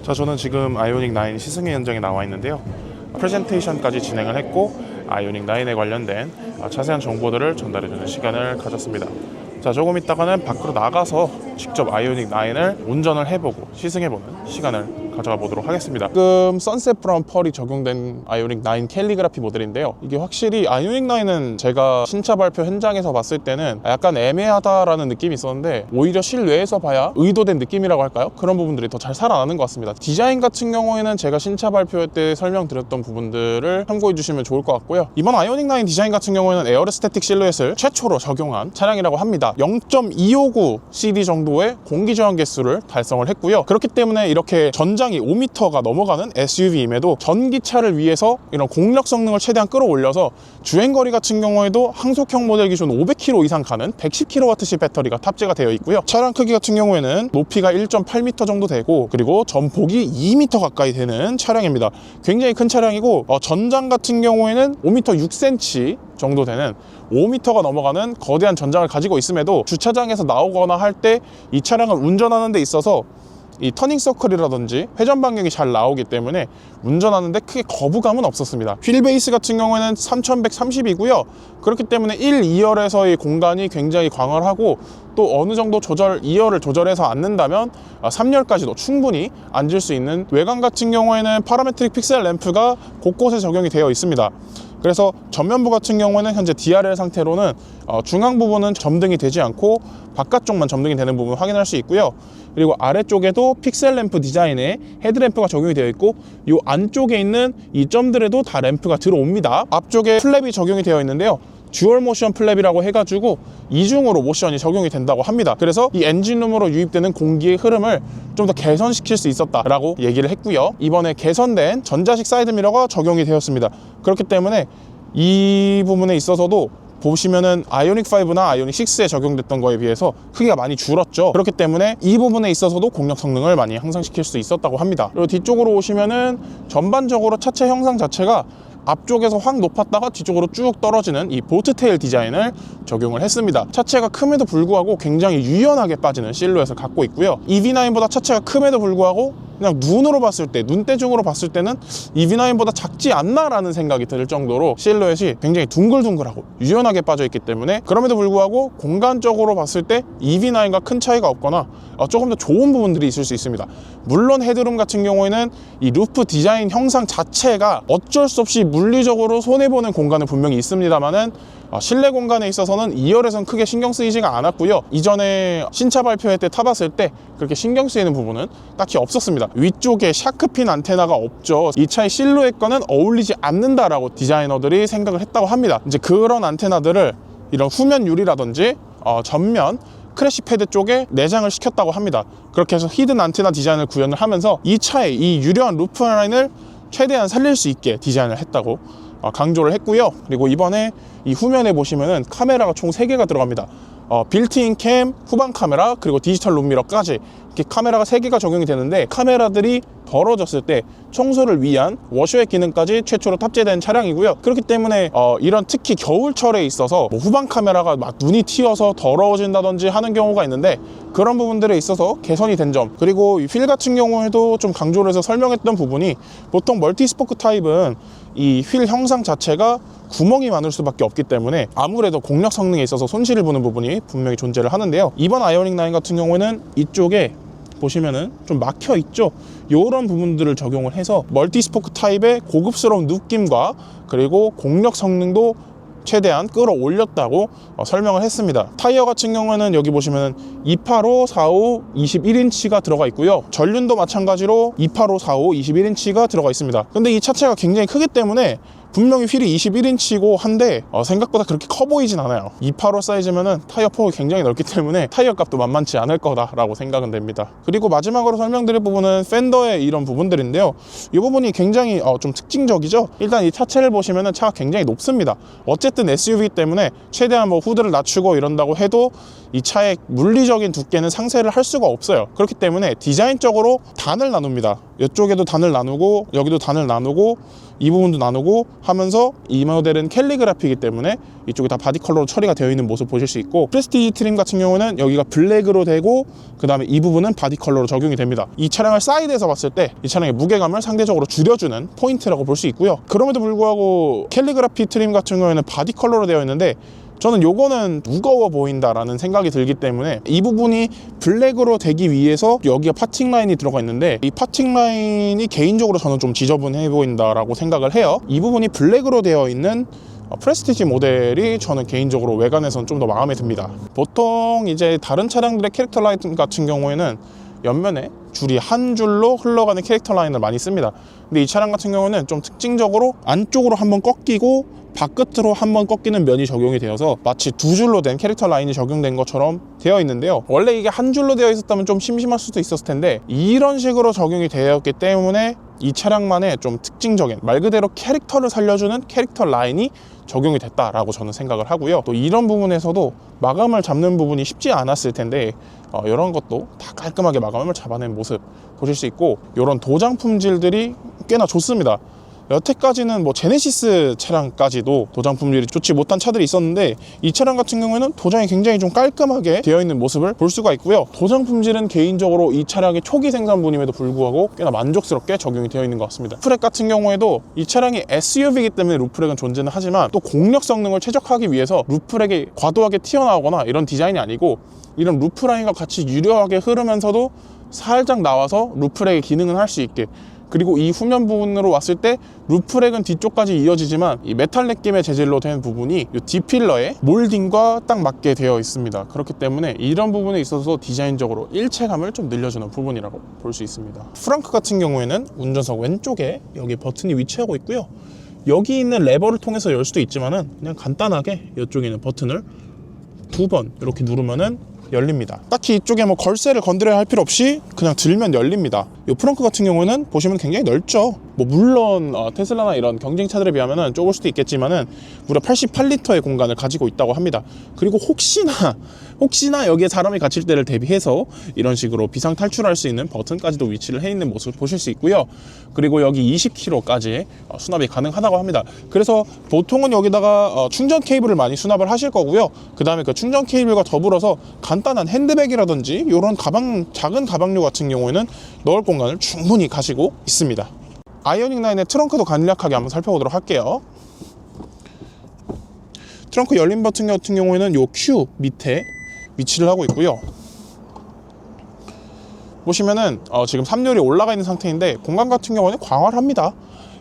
자, 저는 지금 아이오닉 9 시승회 현장에 나와 있는데요. 프레젠테이션까지 진행을 했고 아이오닉 9에 관련된 자세한 정보들을 전달해주는 시간을 가졌습니다. 자, 조금 있다가는 밖으로 나가서 직접 아이오닉 9을 운전을 해보고 시승해보는 시간을 가져가 보도록 하겠습니다. 지금 선셋 브라운 펄이 적용된 아이오닉 9 캘리그라피 모델인데요. 이게 확실히 아이오닉 9은 제가 신차 발표 현장에서 봤을 때는 약간 애매하다라는 느낌이 있었는데 오히려 실내에서 봐야 의도된 느낌이라고 할까요? 그런 부분들이 더 잘 살아나는 것 같습니다. 디자인 같은 경우에는 제가 신차 발표 때 설명드렸던 부분들을 참고해 주시면 좋을 것 같고요. 이번 아이오닉 9 디자인 같은 경우에는 에어로스태틱 실루엣을 최초로 적용한 차량이라고 합니다. 0.259 CD 정도의 공기 저항 개수를 달성을 했고요. 그렇기 때문에 이렇게 전장이 5m가 넘어가는 SUV임에도 전기차를 위해서 이런 공력 성능을 최대한 끌어올려서 주행거리 같은 경우에도 항속형 모델 기준 500km 이상 가는 110kWc 배터리가 탑재가 되어 있고요. 차량 크기 같은 경우에는 높이가 1.8m 정도 되고 그리고 전폭이 2m 가까이 되는 차량입니다. 굉장히 큰 차량이고 전장 같은 경우에는 5m 6cm 정도 되는 5m가 넘어가는 거대한 전장을 가지고 있음에도 주차장에서 나오거나 할 때 이 차량을 운전하는 데 있어서 이 터닝 서클이라든지 회전 반경이 잘 나오기 때문에 운전하는데 크게 거부감은 없었습니다. 휠 베이스 같은 경우에는 3130이고요. 그렇기 때문에 1, 2열에서의 공간이 굉장히 광활하고 또 어느 정도 2열을 조절해서 앉는다면 3열까지도 충분히 앉을 수 있는, 외관 같은 경우에는 파라메트릭 픽셀 램프가 곳곳에 적용이 되어 있습니다. 그래서 전면부 같은 경우에는 현재 DRL 상태로는 중앙 부분은 점등이 되지 않고 바깥쪽만 점등이 되는 부분 확인할 수 있고요. 그리고 아래쪽에도 픽셀 램프 디자인의 헤드램프가 적용이 되어 있고 이 안쪽에 있는 이 점들에도 다 램프가 들어옵니다. 앞쪽에 플랩이 적용이 되어 있는데요. 듀얼 모션 플랩이라고 해가지고 이중으로 모션이 적용이 된다고 합니다. 그래서 이 엔진룸으로 유입되는 공기의 흐름을 좀 더 개선시킬 수 있었다라고 얘기를 했고요. 이번에 개선된 전자식 사이드미러가 적용이 되었습니다. 그렇기 때문에 이 부분에 있어서도 보시면은 아이오닉 5나 아이오닉 6에 적용됐던 거에 비해서 크기가 많이 줄었죠. 그렇기 때문에 이 부분에 있어서도 공력 성능을 많이 향상시킬 수 있었다고 합니다. 그리고 뒤쪽으로 오시면은 전반적으로 차체 형상 자체가 앞쪽에서 확 높았다가 뒤쪽으로 쭉 떨어지는 이 보트 테일 디자인을 적용을 했습니다. 차체가 큼에도 불구하고 굉장히 유연하게 빠지는 실루엣을 갖고 있고요. EV9보다 차체가 큼에도 불구하고 그냥 눈으로 봤을 때, 눈대중으로 봤을 때는 EV9보다 작지 않나 라는 생각이 들 정도로 실루엣이 굉장히 둥글둥글하고 유연하게 빠져 있기 때문에 그럼에도 불구하고 공간적으로 봤을 때 EV9과 큰 차이가 없거나 조금 더 좋은 부분들이 있을 수 있습니다. 물론 헤드룸 같은 경우에는 이 루프 디자인 형상 자체가 어쩔 수 없이 물리적으로 손해보는 공간은 분명히 있습니다만은 실내 공간에 있어서는 2열에선 크게 신경 쓰이지가 않았고요. 이전에 신차 발표회 때 타봤을 때 그렇게 신경 쓰이는 부분은 딱히 없었습니다. 위쪽에 샤크핀 안테나가 없죠. 이 차의 실루엣과는 어울리지 않는다라고 디자이너들이 생각을 했다고 합니다. 이제 그런 안테나들을 이런 후면 유리라든지 전면 크래시 패드 쪽에 내장을 시켰다고 합니다. 그렇게 해서 히든 안테나 디자인을 구현을 하면서 이 차의 이 유려한 루프 라인을 최대한 살릴 수 있게 디자인을 했다고 강조를 했고요. 그리고 이번에 이 후면에 보시면은 카메라가 총 3개가 들어갑니다. 빌트인 캠, 후방 카메라, 그리고 디지털 룸미러까지 이렇게 카메라가 3개가 적용이 되는데 카메라들이 더러워졌을 때 청소를 위한 워셔액 기능까지 최초로 탑재된 차량이고요. 그렇기 때문에 이런 특히 겨울철에 있어서 후방 카메라가 막 눈이 튀어서 더러워진다든지 하는 경우가 있는데 그런 부분들에 있어서 개선이 된 점, 그리고 이 휠 같은 경우에도 좀 강조를 해서 설명했던 부분이 보통 멀티스포크 타입은 이 휠 형상 자체가 구멍이 많을 수밖에 없기 때문에 아무래도 공력 성능에 있어서 손실을 보는 부분이 분명히 존재를 하는데요. 이번 아이오닉 9 같은 경우에는 이쪽에 보시면은 좀 막혀 있죠. 이런 부분들을 적용을 해서 멀티스포크 타입의 고급스러운 느낌과 그리고 공력 성능도 최대한 끌어올렸다고 설명을 했습니다. 타이어 같은 경우는 여기 보시면 285, 45, 21인치가 들어가 있고요. 전륜도 마찬가지로 285, 45, 21인치가 들어가 있습니다. 근데 이 차체가 굉장히 크기 때문에 분명히 휠이 21인치고 한데 생각보다 그렇게 커 보이진 않아요. 285 사이즈면은 타이어 폭이 굉장히 넓기 때문에 타이어 값도 만만치 않을 거다라고 생각은 됩니다. 그리고 마지막으로 설명드릴 부분은 팬더의 이런 부분들인데요. 이 부분이 굉장히 좀 특징적이죠. 일단 이 차체를 보시면은 차가 굉장히 높습니다. 어쨌든 SUV 때문에 최대한 뭐 후드를 낮추고 이런다고 해도 이 차의 물리적인 두께는 상쇄를 할 수가 없어요. 그렇기 때문에 디자인적으로 단을 나눕니다. 이쪽에도 단을 나누고 여기도 단을 나누고 이 부분도 나누고 하면서 이 모델은 캘리그라피이기 때문에 이쪽에 다 바디 컬러로 처리가 되어 있는 모습 보실 수 있고, 프레스티지 트림 같은 경우는 여기가 블랙으로 되고 그 다음에 이 부분은 바디 컬러로 적용이 됩니다. 이 차량을 사이드에서 봤을 때 이 차량의 무게감을 상대적으로 줄여주는 포인트라고 볼 수 있고요. 그럼에도 불구하고 캘리그라피 트림 같은 경우에는 바디 컬러로 되어 있는데 저는 요거는 무거워 보인다라는 생각이 들기 때문에 이 부분이 블랙으로 되기 위해서 여기가 파팅 라인이 들어가 있는데, 이 파팅 라인이 개인적으로 저는 좀 지저분해 보인다라고 생각을 해요. 이 부분이 블랙으로 되어 있는 프레스티지 모델이 저는 개인적으로 외관에서는 좀 더 마음에 듭니다. 보통 이제 다른 차량들의 캐릭터 라인 같은 경우에는 옆면에 줄이 한 줄로 흘러가는 캐릭터 라인을 많이 씁니다. 근데 이 차량 같은 경우는 좀 특징적으로 안쪽으로 한번 꺾이고 바깥으로 한번 꺾이는 면이 적용이 되어서 마치 두 줄로 된 캐릭터 라인이 적용된 것처럼 되어 있는데요. 원래 이게 한 줄로 되어 있었다면 좀 심심할 수도 있었을 텐데 이런 식으로 적용이 되었기 때문에 이 차량만의 좀 특징적인 말 그대로 캐릭터를 살려주는 캐릭터 라인이 적용이 됐다라고 저는 생각을 하고요. 또 이런 부분에서도 마감을 잡는 부분이 쉽지 않았을 텐데 이런 것도 다 깔끔하게 마감을 잡아낸 모습 보실 수 있고, 이런 도장 품질들이 꽤나 좋습니다. 여태까지는 뭐 제네시스 차량까지도 도장 품질이 좋지 못한 차들이 있었는데 이 차량 같은 경우에는 도장이 굉장히 좀 깔끔하게 되어 있는 모습을 볼 수가 있고요. 도장 품질은 개인적으로 이 차량의 초기 생산분임에도 불구하고 꽤나 만족스럽게 적용이 되어 있는 것 같습니다. 루프렉 같은 경우에도 이 차량이 SUV이기 때문에 루프렉은 존재는 하지만 또 공력 성능을 최적화하기 위해서 루프렉이 과도하게 튀어나오거나 이런 디자인이 아니고 이런 루프라인과 같이 유려하게 흐르면서도 살짝 나와서 루프렉의 기능은 할 수 있게, 그리고 이 후면 부분으로 왔을 때 루프렉은 뒤쪽까지 이어지지만 이 메탈 느낌의 재질로 된 부분이 이 D필러의 몰딩과 딱 맞게 되어 있습니다. 그렇기 때문에 이런 부분에 있어서 디자인적으로 일체감을 좀 늘려주는 부분이라고 볼 수 있습니다. 프랑크 같은 경우에는 운전석 왼쪽에 여기 버튼이 위치하고 있고요. 여기 있는 레버를 통해서 열 수도 있지만은 그냥 간단하게 이쪽에 있는 버튼을 2번 이렇게 누르면은 열립니다. 딱히 이쪽에 뭐 걸쇠를 건드려야 할 필요 없이 그냥 들면 열립니다. 이 프렁크 같은 경우는 보시면 굉장히 넓죠. 뭐 물론 테슬라나 이런 경쟁차들에 비하면 좁을 수도 있겠지만은 무려 88리터의 공간을 가지고 있다고 합니다. 그리고 혹시나 여기에 사람이 갇힐 때를 대비해서 이런 식으로 비상 탈출할 수 있는 버튼까지도 위치를 해 있는 모습을 보실 수 있고요. 그리고 여기 20kg까지 수납이 가능하다고 합니다. 그래서 보통은 여기다가 충전 케이블을 많이 수납을 하실 거고요. 그 다음에 그 충전 케이블과 더불어서 간단한 핸드백이라든지 이런 작은 가방류 같은 경우에는 넣을 공간을 충분히 가지고 있습니다. 아이오닉 9의 트렁크도 간략하게 한번 살펴보도록 할게요. 트렁크 열림 버튼 같은 경우에는 요 Q 밑에 위치를 하고 있고요. 보시면은 지금 3열이 올라가 있는 상태인데 공간 같은 경우는 광활 합니다.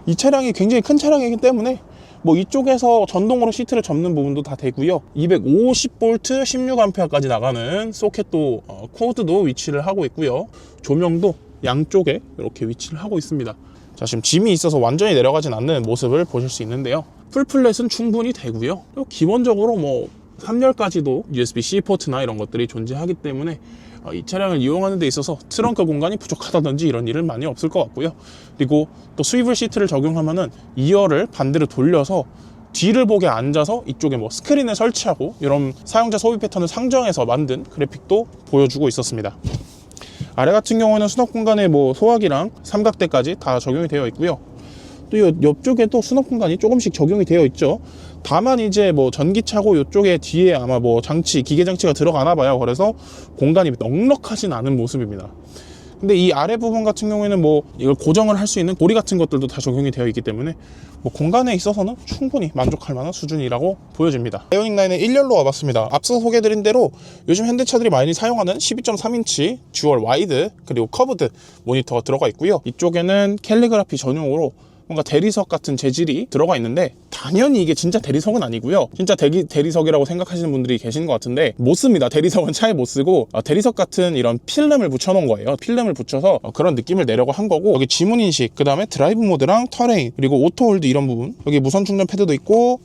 이 차량이 굉장히 큰 차량이기 때문에 뭐 이쪽에서 전동으로 시트를 접는 부분도 다 되고요. 250V 16A까지 나가는 소켓도 코드도 위치를 하고 있고요. 조명도 양쪽에 이렇게 위치를 하고 있습니다. 자, 지금 짐이 있어서 완전히 내려가진 않는 모습을 보실 수 있는데요. 풀플랫은 충분히 되고요. 기본적으로 뭐 3열까지도 USB-C 포트나 이런 것들이 존재하기 때문에 이 차량을 이용하는 데 있어서 트렁크 공간이 부족하다든지 이런 일은 많이 없을 것 같고요. 그리고 또 스위블 시트를 적용하면은 2열을 반대로 돌려서 뒤를 보게 앉아서 이쪽에 뭐 스크린을 설치하고 이런 사용자 소비 패턴을 상정해서 만든 그래픽도 보여주고 있었습니다. 아래 같은 경우는 수납 공간에 뭐 소화기랑 삼각대까지 다 적용이 되어 있고요. 또 옆쪽에도 수납 공간이 조금씩 적용이 되어 있죠. 다만 이제 뭐 전기차고 이쪽에 뒤에 아마 뭐 기계 장치가 들어가나 봐요. 그래서 공간이 넉넉하진 않은 모습입니다. 근데 이 아래 부분 같은 경우에는 뭐 이걸 고정을 할 수 있는 고리 같은 것들도 다 적용이 되어 있기 때문에 뭐 공간에 있어서는 충분히 만족할 만한 수준이라고 보여집니다. 아이오닉 9의 1열로 와봤습니다. 앞서 소개해드린 대로 요즘 현대차들이 많이 사용하는 12.3인치 듀얼 와이드 그리고 커브드 모니터가 들어가 있고요. 이쪽에는 캘리그라피 전용으로 뭔가 대리석 같은 재질이 들어가 있는데 당연히 이게 진짜 대리석은 아니고요. 진짜 대리석이라고 생각하시는 분들이 계신 것 같은데 못 씁니다. 대리석은 차에 못 쓰고 대리석 같은 이런 필름을 붙여 놓은 거예요. 필름을 붙여서 그런 느낌을 내려고 한 거고, 여기 지문 인식, 그 다음에 드라이브 모드랑 터레인, 그리고 오토 홀드 이런 부분, 여기 무선 충전 패드도 있고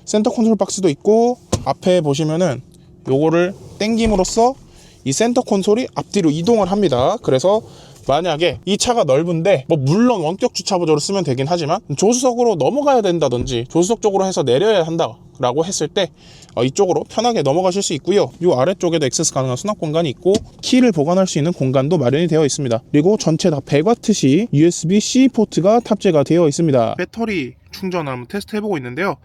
센터 콘솔 박스도 있고, 앞에 보시면은 요거를 당김으로써 이 센터 콘솔이 앞뒤로 이동을 합니다. 그래서 만약에 이 차가 넓은데 뭐 물론 원격 주차 보조를 쓰면 되긴 하지만 조수석으로 넘어가야 된다든지 조수석 쪽으로 해서 내려야 한다 라고 했을 때 이쪽으로 편하게 넘어가실 수 있고요. 이 아래쪽에도 액세스 가능한 수납 공간이 있고 키를 보관할 수 있는 공간도 마련이 되어 있습니다. 그리고 전체 다 100W시 USB-C 포트가 탑재가 되어 있습니다. 배터리 충전을 한번 테스트 해보고 있는데요.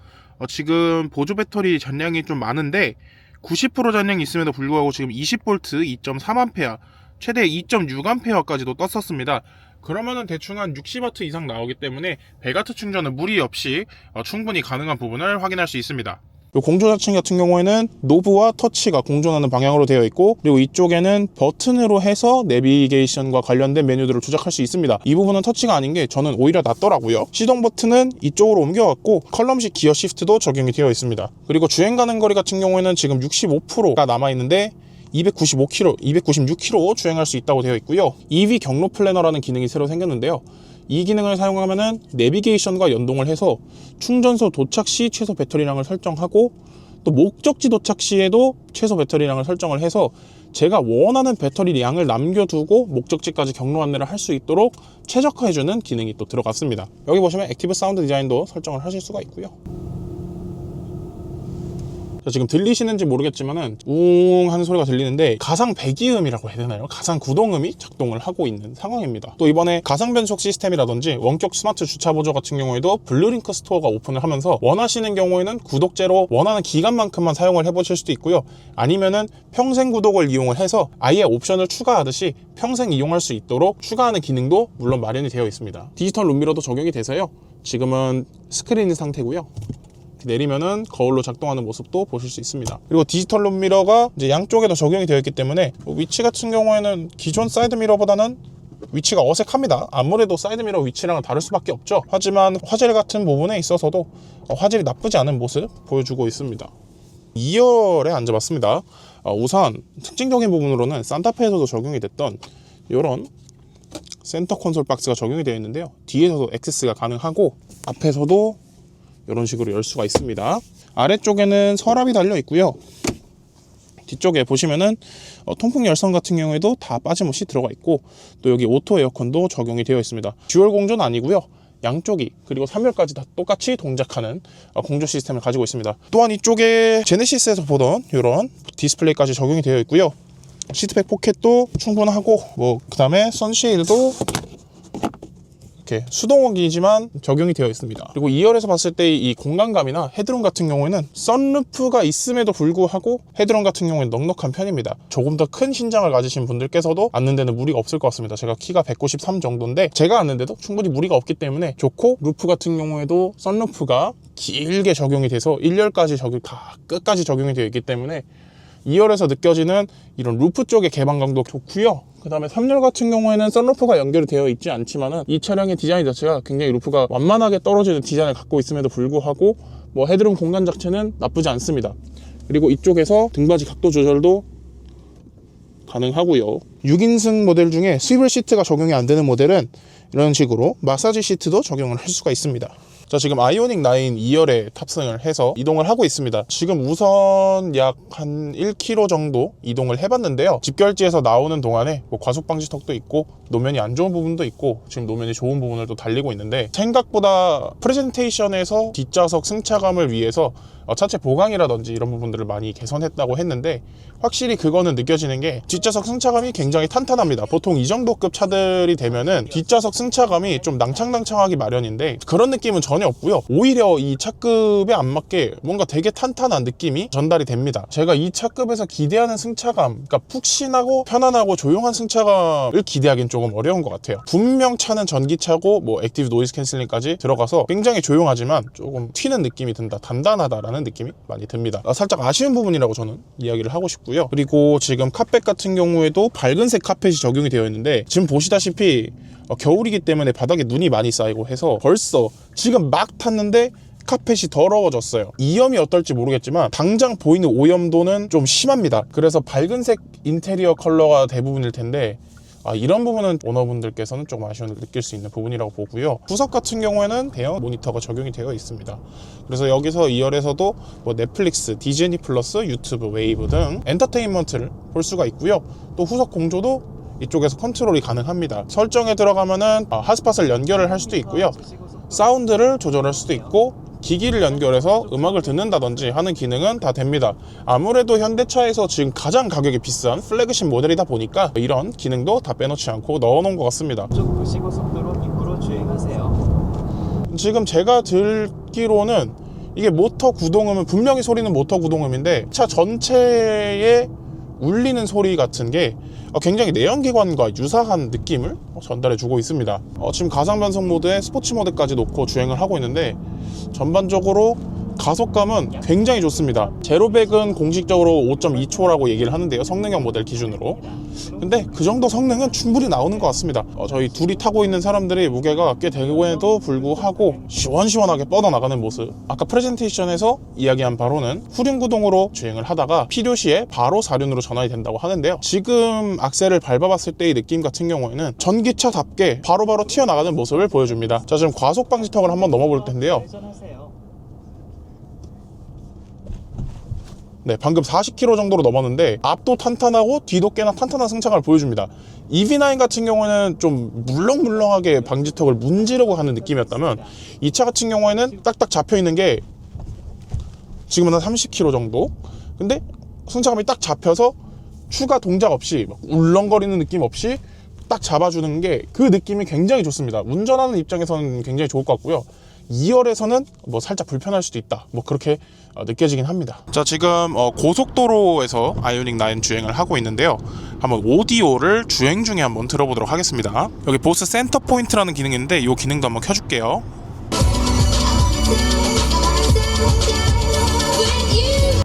지금 보조 배터리 잔량이 좀 많은데 90% 잔량이 있음에도 불구하고 지금 20V 2.3A 최대 2.6A까지도 떴었습니다. 그러면은 대충 한 60W 이상 나오기 때문에 100W 충전은 무리 없이 충분히 가능한 부분을 확인할 수 있습니다. 공조자층 같은 경우에는 노브와 터치가 공존하는 방향으로 되어 있고, 그리고 이쪽에는 버튼으로 해서 내비게이션과 관련된 메뉴들을 조작할 수 있습니다. 이 부분은 터치가 아닌 게 저는 오히려 낫더라고요. 시동 버튼은 이쪽으로 옮겨왔고 컬럼식 기어 시프트도 적용이 되어 있습니다. 그리고 주행 가는 거리 같은 경우에는 지금 65%가 남아있는데 295km, 296km 주행할 수 있다고 되어 있고요. EV 경로 플래너라는 기능이 새로 생겼는데요. 이 기능을 사용하면은 내비게이션과 연동을 해서 충전소 도착 시 최소 배터리량을 설정하고, 또 목적지 도착 시에도 최소 배터리량을 설정을 해서 제가 원하는 배터리량을 남겨두고 목적지까지 경로 안내를 할 수 있도록 최적화해주는 기능이 또 들어갔습니다. 여기 보시면 액티브 사운드 디자인도 설정을 하실 수가 있고요. 지금 들리시는지 모르겠지만은 웅 하는 소리가 들리는데 가상 배기음이라고 해야 되나요? 가상 구동음이 작동을 하고 있는 상황입니다. 또 이번에 가상 변속 시스템이라든지 원격 스마트 주차 보조 같은 경우에도 블루링크 스토어가 오픈을 하면서 원하시는 경우에는 구독제로 원하는 기간만큼만 사용을 해보실 수도 있고요. 아니면은 평생 구독을 이용을 해서 아예 옵션을 추가하듯이 평생 이용할 수 있도록 추가하는 기능도 물론 마련이 되어 있습니다. 디지털 룸미러도 적용이 돼서요. 지금은 스크린 상태고요. 내리면은 거울로 작동하는 모습도 보실 수 있습니다. 그리고 디지털 룸미러가 이제 양쪽에도 적용이 되어 있기 때문에 위치 같은 경우에는 기존 사이드미러보다는 위치가 어색합니다. 아무래도 사이드미러 위치랑은 다를 수밖에 없죠. 하지만 화질 같은 부분에 있어서도 화질이 나쁘지 않은 모습 보여주고 있습니다. 2열에 앉아봤습니다. 우선 특징적인 부분으로는 산타페에서도 적용이 됐던 이런 센터 콘솔 박스가 적용이 되어 있는데요. 뒤에서도 액세스가 가능하고 앞에서도 이런 식으로 열 수가 있습니다. 아래쪽에는 서랍이 달려 있고요. 뒤쪽에 보시면은 통풍 열선 같은 경우에도 다 빠짐없이 들어가 있고, 또 여기 오토 에어컨도 적용이 되어 있습니다. 듀얼 공조는 아니고요. 양쪽이 그리고 3열까지 다 똑같이 동작하는 공조 시스템을 가지고 있습니다. 또한 이쪽에 제네시스에서 보던 이런 디스플레이까지 적용이 되어 있고요. 시트백 포켓도 충분하고 그 다음에 선쉐이드도 이렇게 수동원기이지만 적용이 되어 있습니다. 그리고 2열에서 봤을 때 이 공간감이나 헤드룸 같은 경우에는 썬루프가 있음에도 불구하고 헤드룸 같은 경우에는 넉넉한 편입니다. 조금 더 큰 신장을 가지신 분들께서도 앉는 데는 무리가 없을 것 같습니다. 제가 키가 193 정도인데 제가 앉는데도 충분히 무리가 없기 때문에 좋고, 루프 같은 경우에도 썬루프가 길게 적용이 돼서 1열까지 다 끝까지 적용이 되어 있기 때문에 2열에서 느껴지는 이런 루프 쪽의 개방감도 좋고요. 그 다음에 3열 같은 경우에는 썬루프가 연결이 되어 있지 않지만은 이 차량의 디자인 자체가 굉장히 루프가 완만하게 떨어지는 디자인을 갖고 있음에도 불구하고 헤드룸 공간 자체는 나쁘지 않습니다. 그리고 이쪽에서 등받이 각도 조절도 가능하고요. 6인승 모델 중에 스위블 시트가 적용이 안 되는 모델은 이런 식으로 마사지 시트도 적용을 할 수가 있습니다. 자, 지금 아이오닉 9 2열에 탑승을 해서 이동을 하고 있습니다. 지금 우선 약 한 1km 정도 이동을 해봤는데요. 집결지에서 나오는 동안에 과속 방지턱도 있고 노면이 안 좋은 부분도 있고 지금 노면이 좋은 부분을 또 달리고 있는데, 생각보다 프레젠테이션에서 뒷좌석 승차감을 위해서 차체 보강이라든지 이런 부분들을 많이 개선했다고 했는데, 확실히 그거는 느껴지는 게 뒷좌석 승차감이 굉장히 탄탄합니다. 보통 이 정도급 차들이 되면은 뒷좌석 승차감이 좀 낭창낭창하기 마련인데 그런 느낌은 전혀 없고요. 오히려 이 차급에 안 맞게 뭔가 되게 탄탄한 느낌이 전달이 됩니다. 제가 이 차급에서 기대하는 승차감, 그러니까 푹신하고 편안하고 조용한 승차감을 기대하기는 조금 어려운 것 같아요. 분명 차는 전기차고 액티브 노이즈 캔슬링까지 들어가서 굉장히 조용하지만 조금 튀는 느낌이 든다, 단단하다라는 느낌이 많이 듭니다. 살짝 아쉬운 부분이라고 저는 이야기를 하고 싶고요. 그리고 지금 카펫 같은 경우에도 밝은색 카펫이 적용이 되어 있는데, 지금 보시다시피 겨울이기 때문에 바닥에 눈이 많이 쌓이고 해서 벌써 지금 막 탔는데 카펫이 더러워졌어요. 이염이 어떨지 모르겠지만 당장 보이는 오염도는 좀 심합니다. 그래서 밝은색 인테리어 컬러가 대부분일 텐데 이런 부분은 오너분들께서는 조금 아쉬움을 느낄 수 있는 부분이라고 보고요. 후석 같은 경우에는 대형 모니터가 적용이 되어 있습니다. 그래서 여기서 2열에서도 넷플릭스, 디즈니 플러스, 유튜브, 웨이브 등 엔터테인먼트를 볼 수가 있고요. 또 후석 공조도 이쪽에서 컨트롤이 가능합니다. 설정에 들어가면은 핫스팟을 연결을 할 수도 있고요, 사운드를 조절할 수도 있고, 기기를 연결해서 음악을 듣는다든지 하는 기능은 다 됩니다. 아무래도 현대차에서 지금 가장 가격이 비싼 플래그십 모델이다 보니까 이런 기능도 다 빼놓지 않고 넣어놓은 것 같습니다. 쭉 보시고 속도로 입구로 주행하세요. 지금 제가 듣기로는 이게 모터 구동음은 분명히 소리는 모터 구동음인데 차 전체에 울리는 소리 같은 게 굉장히 내연기관과 유사한 느낌을 전달해 주고 있습니다. 지금 가상 변속 모드에 스포츠 모드까지 놓고 주행을 하고 있는데 전반적으로 가속감은 굉장히 좋습니다. 제로백은 공식적으로 5.2초라고 얘기를 하는데요, 성능형 모델 기준으로. 근데 그 정도 성능은 충분히 나오는 것 같습니다. 저희 둘이 타고 있는 사람들의 무게가 꽤 되고에도 불구하고 시원시원하게 뻗어나가는 모습. 아까 프레젠테이션에서 이야기한 바로는 후륜 구동으로 주행을 하다가 필요시에 바로 사륜으로 전환이 된다고 하는데요, 지금 악셀을 밟아봤을 때의 느낌 같은 경우에는 전기차답게 바로바로 튀어나가는 모습을 보여줍니다. 자, 지금 과속 방지턱을 한번 넘어볼 텐데요, 네, 방금 40km 정도로 넘었는데 앞도 탄탄하고 뒤도 꽤나 탄탄한 승차감을 보여줍니다. EV9 같은 경우에는 좀 물렁물렁하게 방지턱을 문지르고 가는 느낌이었다면 이 차 같은 경우에는 딱딱 잡혀있는 게 지금은 한 30km 정도? 근데 승차감이 딱 잡혀서 추가 동작 없이 막 울렁거리는 느낌 없이 딱 잡아주는 게 그 느낌이 굉장히 좋습니다. 운전하는 입장에서는 굉장히 좋을 것 같고요, 2열에서는 뭐 살짝 불편할 수도 있다, 뭐 그렇게 느껴지긴 합니다. 자, 지금 고속도로에서 아이오닉 9 주행을 하고 있는데요, 한번 오디오를 주행 중에 한번 들어보도록 하겠습니다. 여기 보스 센터 포인트라는 기능이 있는데 이 기능도 한번 켜줄게요.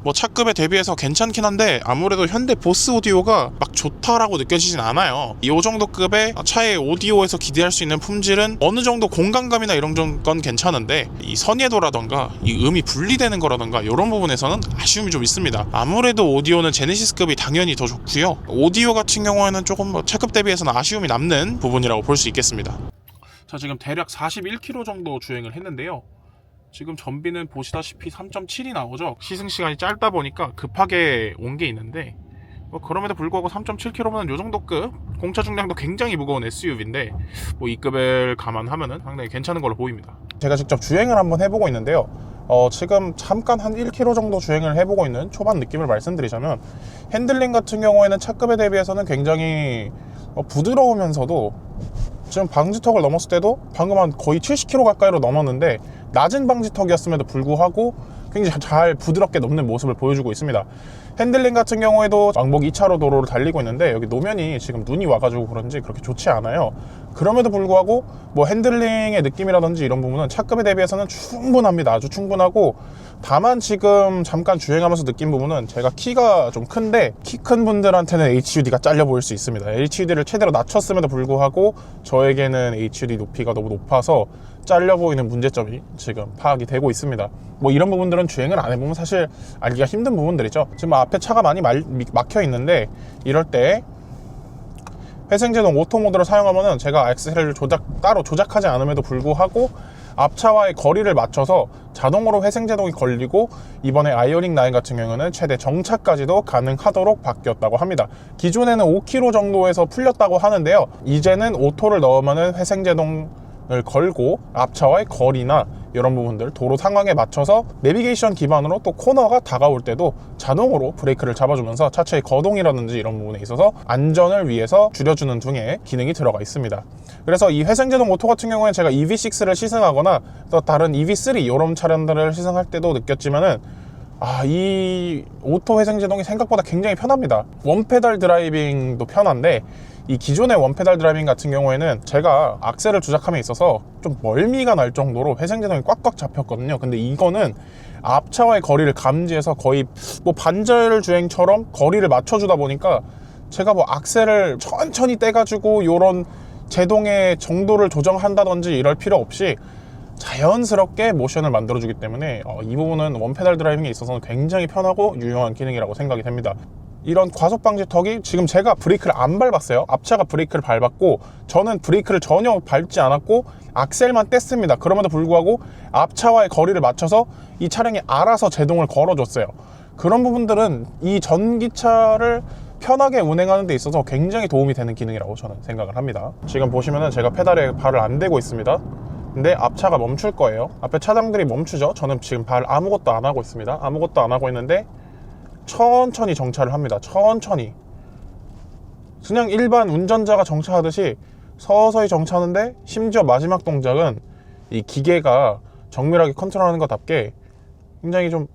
뭐 차급에 대비해서 괜찮긴 한데 아무래도 현대 보스 오디오가 막 좋다라고 느껴지진 않아요. 이 정도 급의 차의 오디오에서 기대할 수 있는 품질은 어느 정도 공간감이나 이런 건 괜찮은데 이 선예도라던가 이 음이 분리되는 거라던가 이런 부분에서는 아쉬움이 좀 있습니다. 아무래도 오디오는 제네시스급이 당연히 더 좋고요, 오디오 같은 경우에는 조금 뭐 차급 대비해서는 아쉬움이 남는 부분이라고 볼 수 있겠습니다. 자, 지금 대략 41km 정도 주행을 했는데요, 지금 전비는 보시다시피 3.7이 나오죠. 시승시간이 짧다 보니까 급하게 온 게 있는데 그럼에도 불구하고 3.7km면 요 정도 급, 공차 중량도 굉장히 무거운 SUV인데 뭐 이 급을 감안하면은 상당히 괜찮은 걸로 보입니다. 제가 직접 주행을 한번 해보고 있는데요, 지금 잠깐 한 1km 정도 주행을 해보고 있는 초반 느낌을 말씀드리자면 핸들링 같은 경우에는 차급에 대비해서는 굉장히 부드러우면서도 지금 방지턱을 넘었을 때도 방금 한 거의 70km 가까이로 넘었는데 낮은 방지턱이었음에도 불구하고 굉장히 잘 부드럽게 넘는 모습을 보여주고 있습니다. 핸들링 같은 경우에도 왕복 2차로 도로를 달리고 있는데 여기 노면이 지금 눈이 와가지고 그런지 그렇게 좋지 않아요. 그럼에도 불구하고 뭐 핸들링의 느낌이라든지 이런 부분은 차급에 대비해서는 충분합니다. 아주 충분하고, 다만 지금 잠깐 주행하면서 느낀 부분은 제가 키가 좀 큰데 키 큰 분들한테는 HUD가 잘려 보일 수 있습니다. HUD를 최대로 낮췄음에도 불구하고 저에게는 HUD 높이가 너무 높아서 잘려 보이는 문제점이 지금 파악이 되고 있습니다. 뭐 이런 부분들은 주행을 안 해보면 사실 알기가 힘든 부분들이죠. 지금 앞에 차가 많이 막혀 있는데 이럴 때 회생제동 오토 모드를 사용하면은 제가 엑셀을 따로 조작하지 않음에도 불구하고 앞차와의 거리를 맞춰서 자동으로 회생제동이 걸리고, 이번에 아이오닉 9 같은 경우는 최대 정차까지도 가능하도록 바뀌었다고 합니다. 기존에는 5km 정도에서 풀렸다고 하는데요, 이제는 오토를 넣으면은 회생제동을 걸고 앞차와의 거리나 이런 부분들 도로 상황에 맞춰서 내비게이션 기반으로 또 코너가 다가올 때도 자동으로 브레이크를 잡아주면서 차체의 거동이라든지 이런 부분에 있어서 안전을 위해서 줄여주는 등의 기능이 들어가 있습니다. 그래서 이 회생제동 오토 같은 경우에 제가 EV6를 시승하거나 또 다른 EV3 이런 차량들을 시승할 때도 느꼈지만은 이 오토 회생제동이 생각보다 굉장히 편합니다. 원페달 드라이빙도 편한데 이 기존의 원페달 드라이빙 같은 경우에는 제가 악셀을 조작함에 있어서 좀 멀미가 날 정도로 회생제동이 꽉꽉 잡혔거든요. 근데 이거는 앞차와의 거리를 감지해서 거의 뭐 반절 주행처럼 거리를 맞춰주다 보니까 제가 뭐 악셀을 천천히 떼가지고 요런 제동의 정도를 조정한다든지 이럴 필요 없이 자연스럽게 모션을 만들어주기 때문에 이 부분은 원페달 드라이빙에 있어서는 굉장히 편하고 유용한 기능이라고 생각이 됩니다. 이런 과속 방지턱이 지금 제가 브레이크를 안 밟았어요. 앞차가 브레이크를 밟았고 저는 브레이크를 전혀 밟지 않았고 악셀만 뗐습니다. 그럼에도 불구하고 앞차와의 거리를 맞춰서 이 차량이 알아서 제동을 걸어줬어요. 그런 부분들은 이 전기차를 편하게 운행하는 데 있어서 굉장히 도움이 되는 기능이라고 저는 생각을 합니다. 지금 보시면은 제가 페달에 발을 안 대고 있습니다. 근데 앞차가 멈출 거예요. 앞에 차량들이 멈추죠. 저는 지금 발 아무것도 안 하고 있습니다. 아무것도 안 하고 있는데 천천히 정차를 합니다. 천천히. 그냥 일반 운전자가 정차하듯이 서서히 정차하는데, 심지어 마지막 동작은 이 기계가 정밀하게 컨트롤하는 것답게 굉장히 좀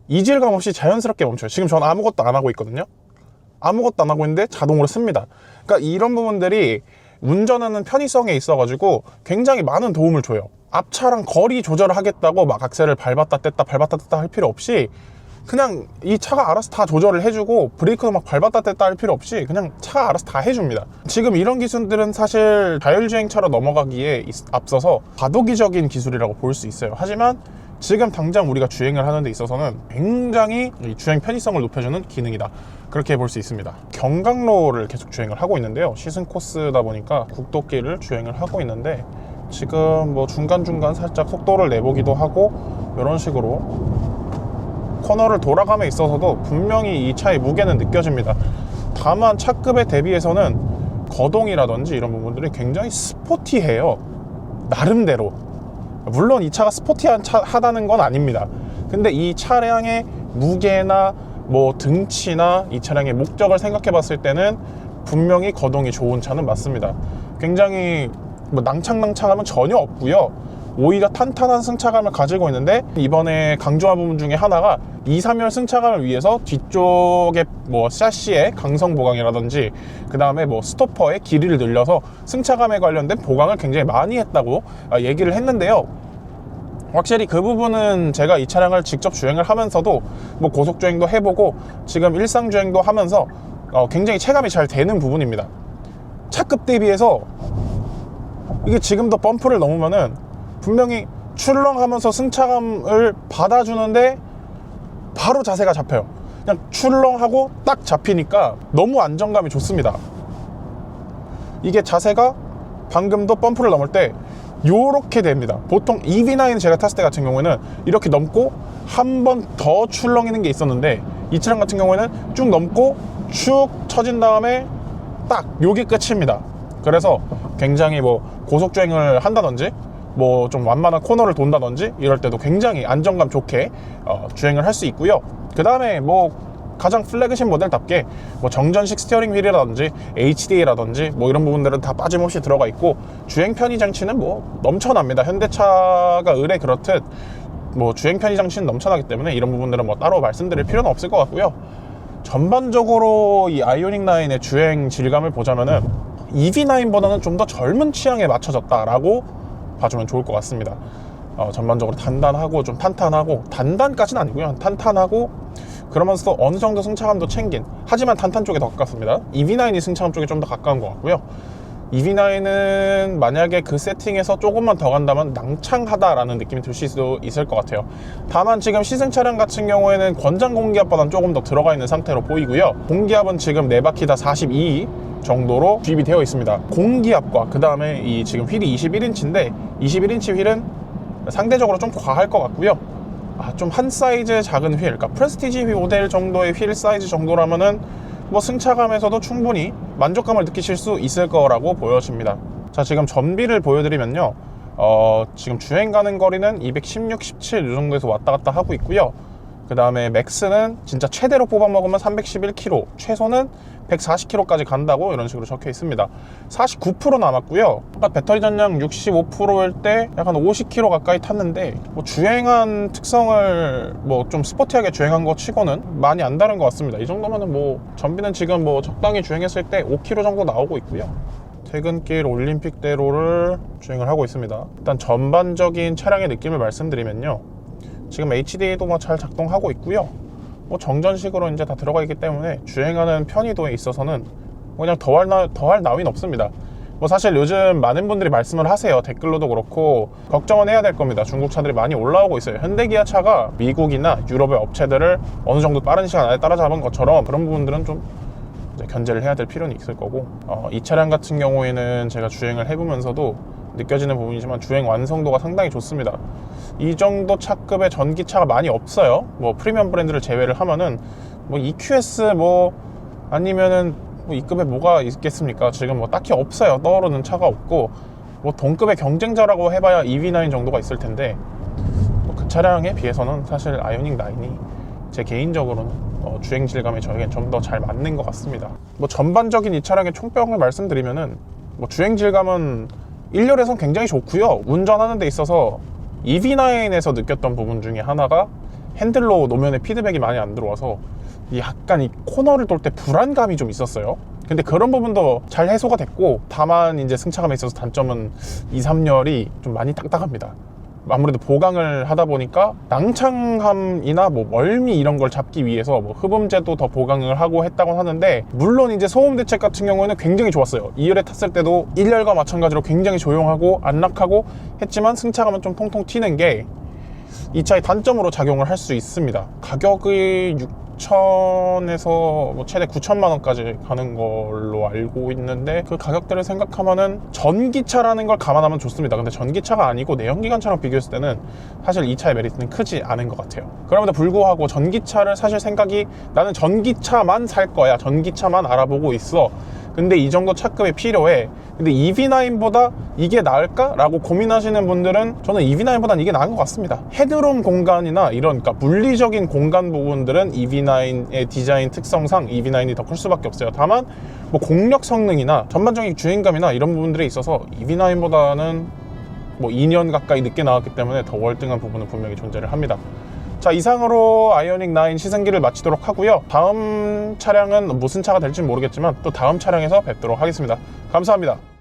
이질감 없이 자연스럽게 멈춰요. 지금 전 아무것도 안 하고 있거든요. 아무것도 안 하고 있는데 자동으로 씁니다. 그러니까 이런 부분들이 운전하는 편의성에 있어가지고 굉장히 많은 도움을 줘요. 앞차랑 거리 조절을 하겠다고 막 악셀을 밟았다 뗐다 할 필요 없이, 그냥 이 차가 알아서 다 조절을 해주고, 브레이크도 막 밟았다 뗐다 할 필요 없이 그냥 차가 알아서 다 해줍니다. 지금 이런 기술들은 사실 자율주행차로 넘어가기에 앞서서 과도기적인 기술이라고 볼 수 있어요. 하지만 지금 당장 우리가 주행을 하는 데 있어서는 굉장히 주행 편의성을 높여주는 기능이다, 그렇게 볼 수 있습니다. 경강로를 계속 주행을 하고 있는데요. 시승 코스다 보니까 국도길을 주행을 하고 있는데, 지금 뭐 중간중간 살짝 속도를 내보기도 하고, 이런 식으로 코너를 돌아감에 있어서도 분명히 이 차의 무게는 느껴집니다. 다만 차급에 대비해서는 거동이라든지 이런 부분들이 굉장히 스포티해요. 나름대로. 물론 이 차가 스포티하다는 건 아닙니다. 근데 이 차량의 무게나 뭐 등치나 이 차량의 목적을 생각해 봤을 때는 분명히 거동이 좋은 차는 맞습니다. 굉장히 뭐 낭창낭창함은 전혀 없고요. 오히려 탄탄한 승차감을 가지고 있는데, 이번에 강조한 부분 중에 하나가 2, 3열 승차감을 위해서 뒤쪽에 뭐 샤시의 강성 보강이라든지, 그 다음에 뭐 스토퍼의 길이를 늘려서 승차감에 관련된 보강을 굉장히 많이 했다고 얘기를 했는데요. 확실히 그 부분은 제가 이 차량을 직접 주행을 하면서도 뭐 고속주행도 해보고 지금 일상주행도 하면서 굉장히 체감이 잘 되는 부분입니다. 차급 대비해서 이게 지금도 범프를 넘으면은 분명히 출렁하면서 승차감을 받아주는데 바로 자세가 잡혀요. 그냥 출렁하고 딱 잡히니까 너무 안정감이 좋습니다. 이게 자세가 방금도 범프를 넘을 때 요렇게 됩니다. 보통 EV9 제가 탔을 때 같은 경우에는 이렇게 넘고 한 번 더 출렁이는 게 있었는데, 이 차량 같은 경우에는 쭉 넘고 쭉 쳐진 다음에 딱 요게 끝입니다. 그래서 굉장히 뭐 고속주행을 한다든지 뭐 좀 완만한 코너를 돈다든지 이럴 때도 굉장히 안정감 좋게 주행을 할 수 있고요. 그 다음에 뭐 가장 플래그십 모델답게 뭐 정전식 스티어링 휠이라든지 HDA라든지 뭐 이런 부분들은 다 빠짐없이 들어가 있고, 주행 편의 장치는 뭐 넘쳐납니다. 현대차가 의뢰 그렇듯 뭐 주행 편의 장치는 넘쳐나기 때문에 이런 부분들은 뭐 따로 말씀드릴 필요는 없을 것 같고요. 전반적으로 이 아이오닉 9의 주행 질감을 보자면은 EV9보다는 좀 더 젊은 취향에 맞춰졌다라고 봐주면 좋을 것 같습니다. 전반적으로 단단하고 좀 탄탄하고, 단단까지는 아니고요, 탄탄하고 그러면서 어느 정도 승차감도 챙긴, 하지만 탄탄 쪽에 더 가깝습니다. EV9이 승차감 쪽에 좀 더 가까운 것 같고요. EV9은 만약에 그 세팅에서 조금만 더 간다면 낭창하다라는 느낌이 들 수도 있을 것 같아요. 다만 지금 시승 차량 같은 경우에는 권장 공기압보다는 조금 더 들어가 있는 상태로 보이고요. 공기압은 지금 4바퀴 다 42 정도로 주입이 되어 있습니다. 공기압과 그 다음에 이 지금 휠이 21인치인데 21인치 휠은 상대적으로 좀 과할 것 같고요. 좀 한 사이즈 작은 휠, 그러니까 프레스티지 모델 정도의 휠 사이즈 정도라면은 뭐 승차감에서도 충분히 만족감을 느끼실 수 있을 거라고 보여집니다. 자, 지금 전비를 보여드리면요, 지금 주행 가는 거리는 216, 17 이 정도에서 왔다 갔다 하고 있고요. 그 다음에 맥스는 진짜 최대로 뽑아먹으면 311km, 최소는 140km까지 간다고 이런 식으로 적혀 있습니다. 49% 남았고요. 아까 배터리 전량 65%일 때 약간 50km 가까이 탔는데, 뭐 주행한 특성을 뭐 좀 스포티하게 주행한 거 치고는 많이 안 다른 것 같습니다. 이 정도면은 뭐 전비는 지금 뭐 적당히 주행했을 때 5km 정도 나오고 있고요. 퇴근길 올림픽대로를 주행을 하고 있습니다. 일단 전반적인 차량의 느낌을 말씀드리면요, 지금 HDA도 뭐 잘 작동하고 있고요. 뭐 정전식으로 이제 다 들어가 있기 때문에 주행하는 편의도에 있어서는 그냥 더할 나위는 없습니다. 뭐 사실 요즘 많은 분들이 말씀을 하세요. 댓글로도 그렇고 걱정은 해야 될 겁니다. 중국 차들이 많이 올라오고 있어요. 현대기아 차가 미국이나 유럽의 업체들을 어느 정도 빠른 시간 안에 따라잡은 것처럼 그런 부분들은 좀 이제 견제를 해야 될 필요는 있을 거고, 이 차량 같은 경우에는 제가 주행을 해보면서도 느껴지는 부분이지만 주행 완성도가 상당히 좋습니다. 이 정도 차급의 전기차가 많이 없어요. 뭐 프리미엄 브랜드를 제외를 하면은 뭐 EQS 뭐 아니면은 뭐 이급에 뭐가 있겠습니까? 지금 뭐 딱히 없어요. 떠오르는 차가 없고 뭐 동급의 경쟁자라고 해봐야 EV9 정도가 있을 텐데 그 차량에 비해서는 사실 아이오닉 9이 제 개인적으로는 주행 질감이 저에겐 좀 더 잘 맞는 것 같습니다. 뭐 전반적인 이 차량의 총평을 말씀드리면은 뭐 주행 질감은 1열에선 굉장히 좋고요. 운전하는 데 있어서 EV9에서 느꼈던 부분 중에 하나가 핸들로 노면에 피드백이 많이 안 들어와서 약간 이 코너를 돌 때 불안감이 좀 있었어요. 근데 그런 부분도 잘 해소가 됐고, 다만 이제 승차감에 있어서 단점은 2, 3열이 좀 많이 딱딱합니다. 아무래도 보강을 하다 보니까 낭창함이나 뭐 멀미 이런 걸 잡기 위해서 뭐 흡음재도 더 보강을 하고 했다고 하는데, 물론 이제 소음 대책 같은 경우에는 굉장히 좋았어요. 2열에 탔을 때도 1열과 마찬가지로 굉장히 조용하고 안락하고 했지만 승차감은 좀 통통 튀는 게 이 차의 단점으로 작용을 할 수 있습니다. 가격이 6천에서 뭐 최대 9천만 원까지 가는 걸로 알고 있는데, 그 가격대를 생각하면은 전기차라는 걸 감안하면 좋습니다. 근데 전기차가 아니고 내연기관차랑 비교했을 때는 사실 이 차의 메리트는 크지 않은 것 같아요. 그럼에도 불구하고 전기차를 사실 생각이, 나는 전기차만 살 거야, 전기차만 알아보고 있어, 근데 이 정도 차급이 필요해, 근데 EV9보다 이게 나을까? 라고 고민하시는 분들은 저는 EV9보다는 이게 나은 것 같습니다. 헤드룸 공간이나 이런, 그러니까 물리적인 공간 부분들은 EV9의 디자인 특성상 EV9이 더 클 수밖에 없어요. 다만 뭐 공력 성능이나 전반적인 주행감이나 이런 부분들에 있어서 EV9보다는 뭐 2년 가까이 늦게 나왔기 때문에 더 월등한 부분은 분명히 존재를 합니다. 자, 이상으로 아이오닉 9 시승기를 마치도록 하고요. 다음 차량은 무슨 차가 될지 모르겠지만 또 다음 차량에서 뵙도록 하겠습니다. 감사합니다.